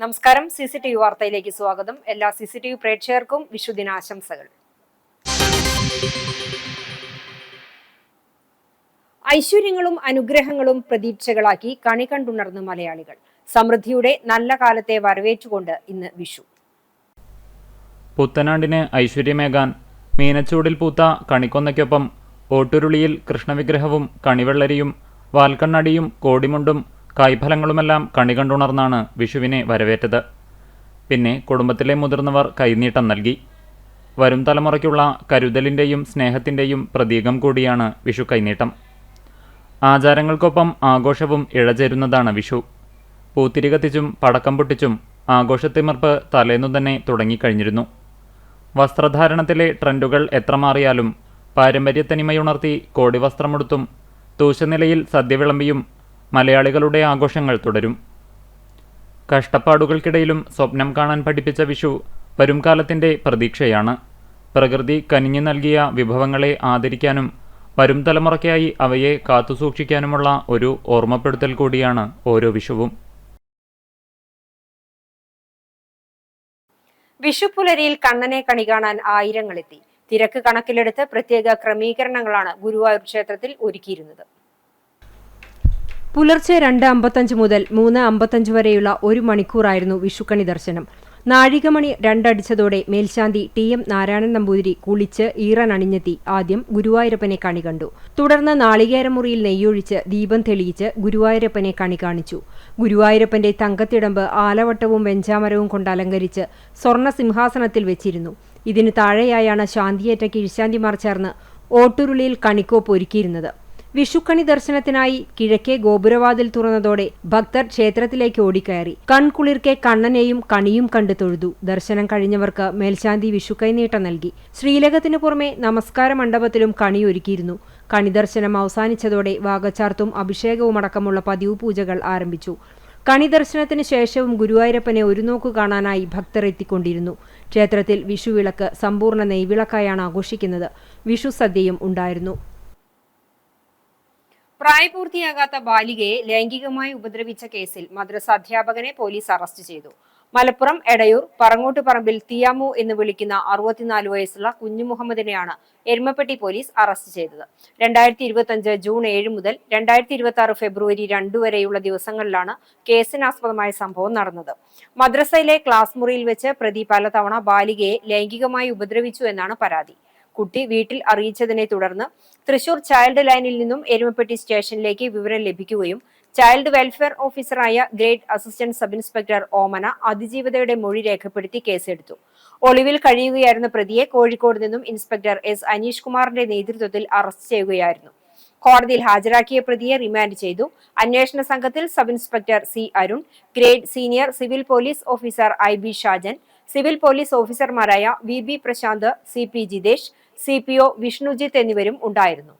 നമസ്കാരം. CCTV വാർത്തയിലേക്ക് സ്വാഗതം. എല്ലാ CCTV പ്രേക്ഷകർക്കും വിഷുദിനാശംസകൾ. ഐശ്വര്യങ്ങളും അനുഗ്രഹങ്ങളും പ്രതീക്ഷകളാക്കി കണി കണ്ടുണർന്ന് മലയാളികൾ. സമൃദ്ധിയുടെ നല്ല കാലത്തെ വരവേറ്റുകൊണ്ട് ഇന്ന് വിഷു. പുത്തനാണ്ടിന് ഐശ്വര്യമേകാൻ മീനച്ചൂടിൽ പൂത്ത കണിക്കൊന്നയ്ക്കൊപ്പം ഓട്ടുരുളിയിൽ കൃഷ്ണവിഗ്രഹവും കണിവെള്ളരിയും വാൽക്കണ്ണടിയും കോടിമുണ്ടും കായ്ഫലങ്ങളുമെല്ലാം കണി കണ്ടുണർന്നാണ് വിഷുവിനെ വരവേറ്റത്. പിന്നെ കുടുംബത്തിലെ മുതിർന്നവർ കൈനീട്ടം നൽകി. വരും തലമുറയ്ക്കുള്ള കരുതലിൻ്റെയും സ്നേഹത്തിൻ്റെയും പ്രതീകം കൂടിയാണ് വിഷു കൈനീട്ടം. ആചാരങ്ങൾക്കൊപ്പം ആഘോഷവും ഇഴചേരുന്നതാണ് വിഷു. പൂത്തിരി കത്തിച്ചും പടക്കം പൊട്ടിച്ചും ആഘോഷത്തിമിർപ്പ് തലേന്നു തന്നെ തുടങ്ങിക്കഴിഞ്ഞിരുന്നു. വസ്ത്രധാരണത്തിലെ ട്രെൻഡുകൾ എത്ര മാറിയാലും പാരമ്പര്യത്തനിമയുണർത്തി കോടിവസ്ത്രമെടുത്തും തൂശനിലയിൽ സദ്യ വിളമ്പിയും മലയാളികളുടെ ആഘോഷങ്ങൾ തുടരും. കഷ്ടപ്പാടുകൾക്കിടയിലും സ്വപ്നം കാണാൻ പഠിപ്പിച്ച വിഷു വരും കാലത്തിൻ്റെ പ്രതീക്ഷയാണ്. പ്രകൃതി കനിഞ്ഞു നൽകിയ വിഭവങ്ങളെ ആദരിക്കാനും വരും തലമുറയ്ക്കായി അവയെ കാത്തുസൂക്ഷിക്കാനുമുള്ള ഒരു ഓർമ്മപ്പെടുത്തൽ കൂടിയാണ് ഓരോ വിഷുവും. വിഷുപ്പുലരിയിൽ കണ്ണനെ കണി കാണാൻ ആയിരങ്ങളെത്തി. തിരക്ക് കണക്കിലെടുത്ത് പ്രത്യേക ക്രമീകരണങ്ങളാണ് ഗുരുവായൂർ ക്ഷേത്രത്തിൽ ഒരുക്കിയിരുന്നത്. പുലർച്ചെ 2:55 മുതൽ 3:55 വരെയുള്ള 1 മണിക്കൂറായിരുന്നു വിഷുക്കണി ദർശനം. നാഴികമണി 2 അടിച്ചതോടെ മേൽശാന്തി TM നാരായണൻ നമ്പൂതിരി കുളിച്ച് ഈറനണിഞ്ഞെത്തി ആദ്യം ഗുരുവായൂരപ്പനെ കണി കണ്ടു. തുടർന്ന് നാളികേരമുറിയിൽ നെയ്യൊഴിച്ച് ദീപം തെളിയിച്ച് ഗുരുവായൂരപ്പനെ കണി കാണിച്ചു. ഗുരുവായൂരപ്പന്റെ തങ്കത്തിടമ്പ് ആലവട്ടവും വെഞ്ചാമരവും കൊണ്ട് അലങ്കരിച്ച് സ്വർണ്ണ സിംഹാസനത്തിൽ വെച്ചിരുന്നു. ഇതിന് താഴെയായാണ് ശാന്തിയേറ്റ കീഴ്ശാന്തിമാർ ചേർന്ന് ഓട്ടുരുളിയിൽ കണിക്കോപ്പ് ഒരുക്കിയിരുന്നത്. വിഷുക്കണി ദർശനത്തിനായി കിഴക്കേ ഗോപുരവാതിൽ തുറന്നതോടെ ഭക്തർ ക്ഷേത്രത്തിലേക്ക് ഓടിക്കയറി. കൺകുളിർക്കെ കണ്ണനെയും കണിയും കണ്ടു തൊഴുതു. ദർശനം കഴിഞ്ഞവർക്ക് മേൽശാന്തി വിഷുക്കൈനീട്ടം നൽകി. ശ്രീലകത്തിനു പുറമെ നമസ്കാര മണ്ഡപത്തിലും കണി ഒരുക്കിയിരുന്നു. കണി ദർശനം അവസാനിച്ചതോടെ വാകച്ചാർത്തും അഭിഷേകവുമടക്കമുള്ള പതിവ് പൂജകൾ ആരംഭിച്ചു. കണി ദർശനത്തിന് ശേഷവും ഗുരുവായൂരപ്പനെ ഒരു നോക്കു കാണാനായി ഭക്തർ എത്തിക്കൊണ്ടിരുന്നു. ക്ഷേത്രത്തിൽ വിഷുവിളക്ക് സമ്പൂർണ്ണ നെയ്വിളക്കായാണ് ആഘോഷിക്കുന്നത്. വിഷു സദ്യയും ഉണ്ടായിരുന്നു. പ്രായപൂർത്തിയാകാത്ത ബാലികയെ ലൈംഗികമായി ഉപദ്രവിച്ച കേസിൽ മദ്രസ അധ്യാപകനെ പോലീസ് അറസ്റ്റ് ചെയ്തു. മലപ്പുറം എടയൂർ പറങ്ങോട്ടുപറമ്പിൽ തിയാമു എന്ന് വിളിക്കുന്ന 64 വയസ്സുള്ള കുഞ്ഞു മുഹമ്മദിനെയാണ് എരുമപ്പെട്ടി പോലീസ് അറസ്റ്റ് ചെയ്തത്. 2025 ജൂൺ 7 മുതൽ 2026 ഫെബ്രുവരി 2 വരെയുള്ള ദിവസങ്ങളിലാണ് കേസിനാസ്പദമായ സംഭവം നടന്നത്. മദ്രസയിലെ ക്ലാസ് മുറിയിൽ വെച്ച് പ്രതി പലതവണ ബാലികയെ ലൈംഗികമായി ഉപദ്രവിച്ചു എന്നാണ് പരാതി. കുട്ടി വീട്ടിൽ അറിയിച്ചതിനെ തുടർന്ന് തൃശൂർ ചൈൽഡ് ലൈനിൽ നിന്നും എരുമപ്പെട്ടി സ്റ്റേഷനിലേക്ക് വിവരം ലഭിക്കുകയും ചൈൽഡ് വെൽഫെയർ ഓഫീസറായ ഗ്രേഡ് അസിസ്റ്റന്റ് സബ് ഇൻസ്പെക്ടർ ഓമന അതിജീവിതയുടെ മൊഴി രേഖപ്പെടുത്തി കേസെടുത്തു. ഒളിവിൽ കഴിയുകയായിരുന്ന പ്രതിയെ കോഴിക്കോട് നിന്നും ഇൻസ്പെക്ടർ S അനീഷ് കുമാറിന്റെ നേതൃത്വത്തിൽ അറസ്റ്റ് ചെയ്യുകയായിരുന്നു. കോടതിയിൽ ഹാജരാക്കിയ പ്രതിയെ റിമാൻഡ് ചെയ്തു. അന്വേഷണ സംഘത്തിൽ sub inspector C Arun, grade senior civil police officer IB Shajan, civil police ഓഫീസർമാരായ VB Prashanth, CP Jithesh, CPO Vishnujith എന്നിവരും ഉണ്ടായിരുന്നു.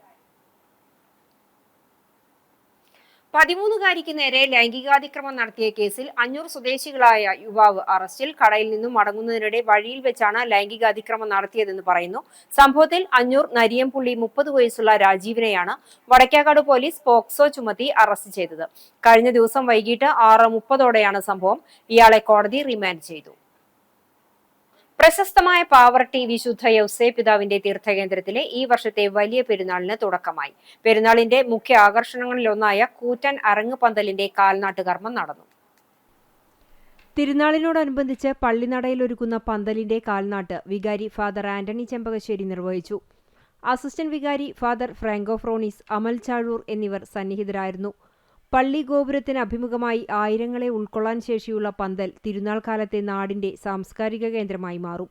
13-കാരിക്ക് നേരെ ലൈംഗികാതിക്രമം നടത്തിയ കേസിൽ അഞ്ഞൂർ സ്വദേശികളായ യുവാവ് അറസ്റ്റിൽ. കടയിൽ നിന്നും മടങ്ങുന്നതിനിടെ വഴിയിൽ വെച്ചാണ് ലൈംഗികാതിക്രമം നടത്തിയതെന്ന് പറയുന്നു. സംഭവത്തിൽ അഞ്ഞൂർ നരിയംപുള്ളി 30 വയസ്സുള്ള രാജീവിനെയാണ് വടക്കേക്കാട് പോലീസ് പോക്സോ ചുമത്തി അറസ്റ്റ് ചെയ്തത്. കഴിഞ്ഞ ദിവസം വൈകിട്ട് 6:30ഓടെയാണ് സംഭവം. ഇയാളെ കോടതി റിമാൻഡ് ചെയ്തു. പ്രശസ്തമായ പാവർട്ടി വിശുദ്ധ യൗസേ പിതാവിന്റെ തീർത്ഥകേന്ദ്രത്തിലെ ഈ വർഷത്തെ വലിയ പെരുന്നാളിന് തുടക്കമായി. പെരുന്നാളിന്റെ മുഖ്യ ആകർഷണങ്ങളിലൊന്നായ കൂറ്റൻ അരങ്ങ് പന്തലിന്റെ കാൽനാട്ട് കർമ്മം നടന്നു. തിരുനാളിനോടനുബന്ധിച്ച് പള്ളിനടയിൽ ഒരുക്കുന്ന പന്തലിന്റെ കാൽനാട്ട് വികാരി ഫാദർ ആന്റണി ചെമ്പകശ്ശേരി നിർവഹിച്ചു. അസിസ്റ്റന്റ് വികാരി ഫാദർ ഫ്രാങ്കോ ഫ്രോണീസ്, അമൽ ചാഴൂർ എന്നിവർ സന്നിഹിതരായിരുന്നു. പള്ളി ഗോപുരത്തിന് അഭിമുഖമായി ആയിരങ്ങളെ ഉൾക്കൊള്ളാൻ ശേഷിയുള്ള പന്തൽ തിരുനാൾ കാലത്തെ നാടിന്റെ സാംസ്കാരിക കേന്ദ്രമായി മാറും.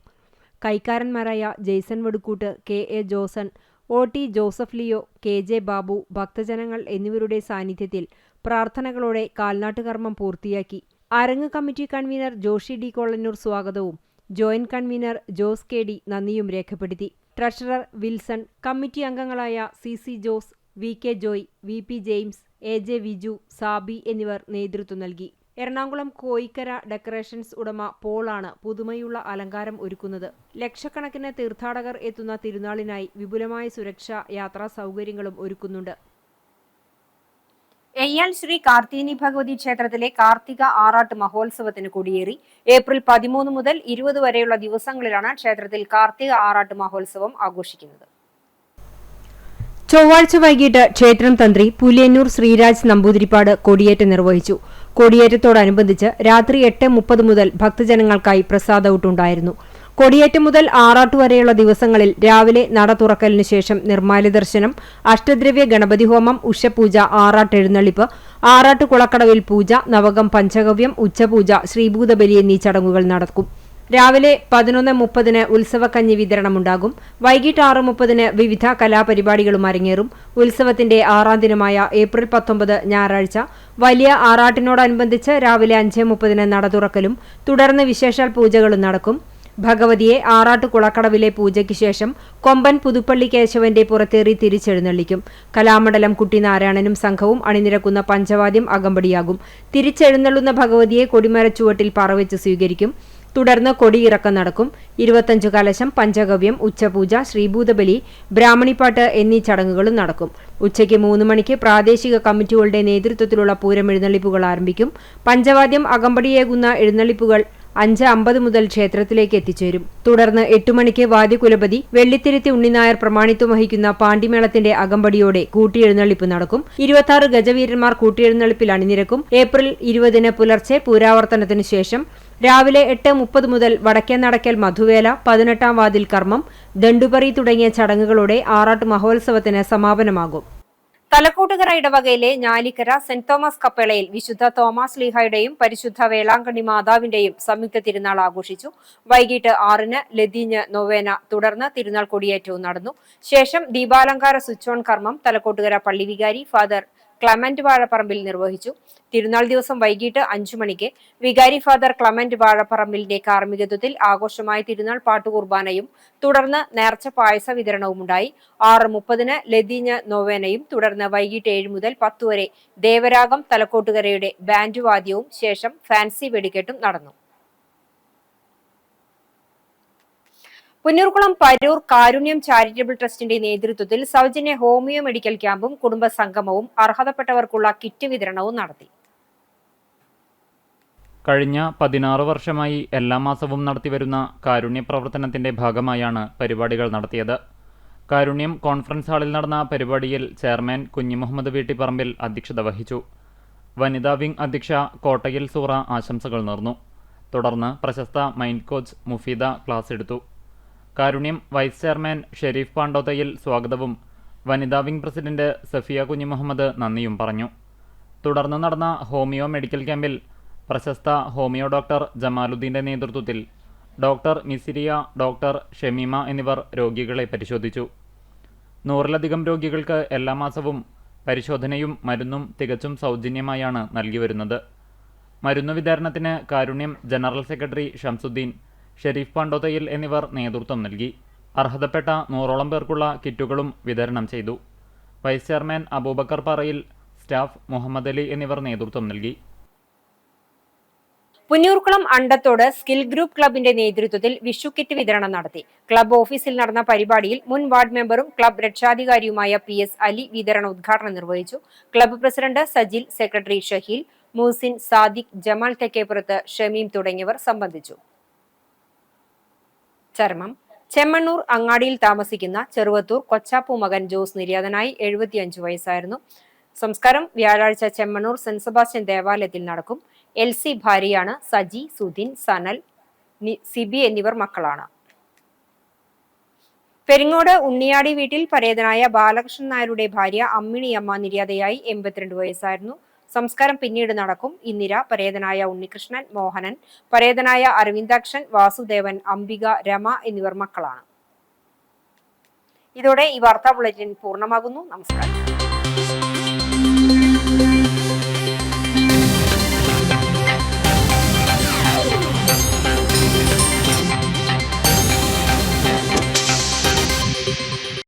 കൈക്കാരന്മാരായ Jaison Vadukkoot, KA Joson, OT Joseph Leo, KJ Babu, ഭക്തജനങ്ങൾ എന്നിവരുടെ സാന്നിധ്യത്തിൽ പ്രാർത്ഥനകളോടെ കാൽനാട്ടുകർമ്മം പൂർത്തിയാക്കി. അരങ്ങ് committee convener Joshi D Kolannur സ്വാഗതവും ജോയിന്റ് കൺവീനർ ജോസ് KD നന്ദിയും രേഖപ്പെടുത്തി. ട്രഷറർ വിൽസൺ, കമ്മിറ്റി അംഗങ്ങളായ CC Jose, VK Joy, VP James, AJ Viju, Sabi എന്നിവർ നേതൃത്വം നൽകി. എറണാകുളം കോയിക്കര ഡെക്കറേഷൻസ് ഉടമ പോളാണ് പുതുമയുള്ള അലങ്കാരം ഒരുക്കുന്നത്. ലക്ഷക്കണക്കിന് തീർത്ഥാടകർ എത്തുന്ന തിരുനാളിനായി വിപുലമായ സുരക്ഷാ യാത്രാ സൗകര്യങ്ങളും ഒരുക്കുന്നുണ്ട്. എയ്യാൽ ശ്രീ കാർത്തിനി ഭഗവതി ക്ഷേത്രത്തിലെ കാർത്തിക ആറാട്ട് മഹോത്സവത്തിന് കൊടിയേറി. ഏപ്രിൽ 13 മുതൽ 20 വരെയുള്ള ദിവസങ്ങളിലാണ് ക്ഷേത്രത്തിൽ കാർത്തിക ആറാട്ട് മഹോത്സവം ആഘോഷിക്കുന്നത്. ചൊവ്വാഴ്ച വൈകിട്ട് ക്ഷേത്രം തന്ത്രി പുലിയന്നൂർ ശ്രീരാജ് നമ്പൂതിരിപ്പാട് കൊടിയേറ്റ് നിർവഹിച്ചു. കൊടിയേറ്റത്തോടനുബന്ധിച്ച് രാത്രി 8:30 മുതൽ ഭക്തജനങ്ങൾക്കായി പ്രസാദഊട്ടുണ്ടായിരുന്നു. കൊടിയേറ്റം മുതൽ ആറാട്ട് വരെയുള്ള ദിവസങ്ങളിൽ രാവിലെ നട തുറക്കലിനു ശേഷം നിർമ്മാല്യ ദർശനം, അഷ്ടദ്രവ്യ ഗണപതി ഹോമം, ഉഷപൂജ, ആറാട്ട് എഴുന്നള്ളിപ്പ്, ആറാട്ട് കുളക്കടവിൽ പൂജ, നവകം പഞ്ചഗവ്യം, ഉച്ചപൂജ, ശ്രീഭൂതബലി എന്നീ ചടങ്ങുകൾ നടക്കും. രാവിലെ 11:30 ഉത്സവക്കഞ്ഞി വിതരണമുണ്ടാകും. വൈകിട്ട് 6:30 വിവിധ കലാപരിപാടികളും അരങ്ങേറും. ഉത്സവത്തിന്റെ 6ാം ദിനമായ ഏപ്രിൽ 19 ഞായറാഴ്ച വലിയ ആറാട്ടിനോടനുബന്ധിച്ച് രാവിലെ 5:30 നട തുറക്കലും തുടർന്ന് വിശേഷാൽ പൂജകളും നടക്കും. ഭഗവതിയെ ആറാട്ട് കുളക്കടവിലെ പൂജയ്ക്ക് ശേഷം കൊമ്പൻ പുതുപ്പള്ളി കേശവന്റെ പുറത്തേറി തിരിച്ചെഴുന്നള്ളിക്കും. കലാമണ്ഡലം കുട്ടിനാരായണനും സംഘവും അണിനിരക്കുന്ന പഞ്ചവാദ്യം അകമ്പടിയാകും. തിരിച്ചെഴുന്നള്ളുന്ന ഭഗവതിയെ കൊടിമരച്ചുവട്ടിൽ പറവെച്ച് സ്വീകരിക്കും. തുടർന്ന് കൊടിയിറക്കം നടക്കും. 25 കലശം, പഞ്ചഗവ്യം, ഉച്ചപൂജ, ശ്രീഭൂതബലി, ബ്രാഹ്മണിപ്പാട്ട് എന്നീ ചടങ്ങുകളും നടക്കും. ഉച്ചയ്ക്ക് 3 മണിക്ക് പ്രാദേശിക കമ്മിറ്റികളുടെ നേതൃത്വത്തിലുള്ള പൂരം എഴുന്നള്ളിപ്പുകൾ ആരംഭിക്കും. പഞ്ചവാദ്യം അകമ്പടിയേകുന്ന എഴുന്നള്ളിപ്പുകൾ 5:50 മുതൽ ക്ഷേത്രത്തിലേക്ക് എത്തിച്ചേരും. തുടർന്ന് 8 മണിക്ക് വാദ്യകുലപതി വെള്ളിത്തിരുത്തി ഉണ്ണിനായർ പ്രമാണിത്വം വഹിക്കുന്ന പാണ്ടിമേളത്തിന്റെ അകമ്പടിയോടെ കൂട്ടിയെഴുന്നള്ളിപ്പ് നടക്കും. 26 ഗജവീരന്മാർ കൂട്ടിയെഴുന്നള്ളിപ്പിൽ അണിനിരക്കും. ഏപ്രിൽ 20 പുലർച്ചെ പൂരാവർത്തനത്തിനു ശേഷം രാവിലെ 8:30 മുതൽ വടക്കേ നടക്കൽ മധുവേല, 18ാം വാതിൽ കർമ്മം, ദണ്ടുപറി തുടങ്ങിയ ചടങ്ങുകളോടെ ആറാട്ട് മഹോത്സവത്തിന് സമാപനമാകും. തലക്കോട്ടുകര ഇടവകയിലെ ഞാലിക്കര സെന്റ് തോമസ് കപ്പേളയിൽ വിശുദ്ധ തോമസ് ലീഹായുടെയും പരിശുദ്ധ വേളാങ്കണ്ണി മാതാവിന്റെയും സംയുക്ത തിരുനാൾ ആഘോഷിച്ചു. വൈകിട്ട് 6-ന് ലതീഞ്ഞ് നൊവേന, തുടർന്ന് തിരുനാൾ കൊടിയേറ്റവും നടന്നു. ശേഷം ദീപാലങ്കാര സ്വിച്ച് ഓൺ കർമ്മം തലക്കോട്ടുകര പള്ളി വികാരി ഫാദർ ക്ലമന്റ് വാഴപ്പറമ്പിൽ നിർവഹിച്ചു. തിരുനാൾ ദിവസം വൈകിട്ട് 5 മണിക്ക് വികാരി ഫാദർ ക്ലമന്റ് വാഴപ്പറമ്പിലിന്റെ കാർമ്മികത്വത്തിൽ ആഘോഷമായ തിരുനാൾ പാട്ടുകുർബാനയും തുടർന്ന് നേർച്ച പായസ വിതരണവും ഉണ്ടായി. 6:30 ലതീഞ്ഞ് നൊവേനയും തുടർന്ന് വൈകിട്ട് 7 മുതൽ 10 വരെ ദേവരാഗം തലക്കോട്ടുകരയുടെ ബാൻഡ് വാദ്യവും ശേഷം ഫാൻസി വെടിക്കെട്ടും നടന്നു. പുന്നൂർകുളം പരൂർ കാരുണ്യം ചാരിറ്റബിൾ ട്രസ്റ്റിന്റെ നേതൃത്വത്തിൽ സൗജന്യ ഹോമിയോ മെഡിക്കൽ ക്യാമ്പും കുടുംബ സംഗമവും അർഹതപ്പെട്ടവർക്കുള്ള കിറ്റ് വിതരണവും നടത്തി. കഴിഞ്ഞ 16 വർഷമായി എല്ലാ മാസവും നടത്തിവരുന്ന കാരുണ്യ പ്രവർത്തനത്തിന്റെ ഭാഗമായാണ് പരിപാടികൾ നടത്തിയത്. കാരുണ്യം കോൺഫറൻസ് ഹാളിൽ നടന്ന പരിപാടിയിൽ ചെയർമാൻ കുഞ്ഞിമുഹമ്മദ് വീട്ടിപ്പറമ്പിൽ അധ്യക്ഷത വഹിച്ചു. വനിതാ വിംഗ് അധ്യക്ഷ കോട്ടയിൽ സൂറ ആശംസകൾ നേർന്നു. തുടർന്ന് പ്രശസ്ത മൈൻഡ് കോച്ച് മുഫീദ ക്ലാസ് എടുത്തു. കാരുണ്യം വൈസ് ചെയർമാൻ ഷെരീഫ് പാണ്ടോത്തയിൽ സ്വാഗതവും വനിതാ വിംഗ് പ്രസിഡന്റ് സഫിയ കുഞ്ഞിമുഹമ്മദ് നന്ദിയും പറഞ്ഞു. തുടർന്ന് നടന്ന ഹോമിയോ മെഡിക്കൽ ക്യാമ്പിൽ പ്രശസ്ത ഹോമിയോ ഡോക്ടർ ജമാലുദ്ദീന്റെ നേതൃത്വത്തിൽ ഡോക്ടർ മിസിരിയ, ഡോക്ടർ ഷമീമ എന്നിവർ രോഗികളെ പരിശോധിച്ചു. 100-ലധികം രോഗികൾക്ക് എല്ലാ മാസവും പരിശോധനയും മരുന്നും തികച്ചും സൗജന്യമായാണ് നൽകി വരുന്നത്. മരുന്ന് വിതരണത്തിന് കാരുണ്യം ജനറൽ സെക്രട്ടറി ഷംസുദ്ദീൻ, ഷെരീഫ് പാണ്ടോത്തയിൽ എന്നിവർ നേതൃത്വം നൽകി. അർഹതപ്പെട്ട 100ഓളം പേർക്കുള്ള കിറ്റുകളും വിതരണം ചെയ്തു. വൈസ് ചെയർമാൻ അബൂബക്കർ പാറയിൽ, സ്റ്റാഫ് മുഹമ്മദ് അലി എന്നിവർ നേതൃത്വം നൽകി. പുന്നൂർകുളം അണ്ടത്തോട് സ്കിൽ ഗ്രൂപ്പ് ക്ലബിന്റെ നേതൃത്വത്തിൽ വിഷു കിറ്റ് വിതരണം നടത്തി. ക്ലബ് ഓഫീസിൽ നടന്ന പരിപാടിയിൽ മുൻ വാർഡ് മെമ്പറും ക്ലബ് രക്ഷാധികാരിയുമായ PS അലി വിതരണ ഉദ്ഘാടനം നിർവഹിച്ചു. Club president Sajil, secretary Shaheel, Moosin, Sadiq, Jamal Thekkeppurath, Shameem തുടങ്ങിയവർ സംബന്ധിച്ചു. ചർമ്മം ചെമ്മണ്ണൂർ അങ്ങാടിയിൽ താമസിക്കുന്ന ചെറുവത്തൂർ കൊച്ചാപ്പു മകൻ ജോസ് നിര്യാതനായി. 75 വയസ്സായിരുന്നു. സംസ്കാരം വ്യാഴാഴ്ച ചെമ്മണ്ണൂർ സെന്റ് സെബാസ്റ്റ്യൻ ദേവാലയത്തിൽ നടക്കും. LC ഭാര്യയാണ്. സജി, സുധിൻ, സനൽ, സിബി എന്നിവർ മക്കളാണ്. പെരിങ്ങോട് ഉണ്ണിയാടി വീട്ടിൽ പരേതനായ ബാലകൃഷ്ണൻ നായരുടെ ഭാര്യ അമ്മിണിയമ്മ നിര്യാതയായി. 82 വയസ്സായിരുന്നു. സംസ്കാരം പിന്നീട് നടക്കും. ഇന്ദിര, പരേതനായ ഉണ്ണികൃഷ്ണൻ, മോഹനൻ, പരേതനായ അരവിന്ദാക്ഷൻ, വാസുദേവൻ, അംബിക, രമ എന്നിവർ മക്കളാണ്. ഇതോടെ ഈ വാർത്താ ബുള്ളറ്റിൻ പൂർണ്ണമാകുന്നു. നമസ്കാരം.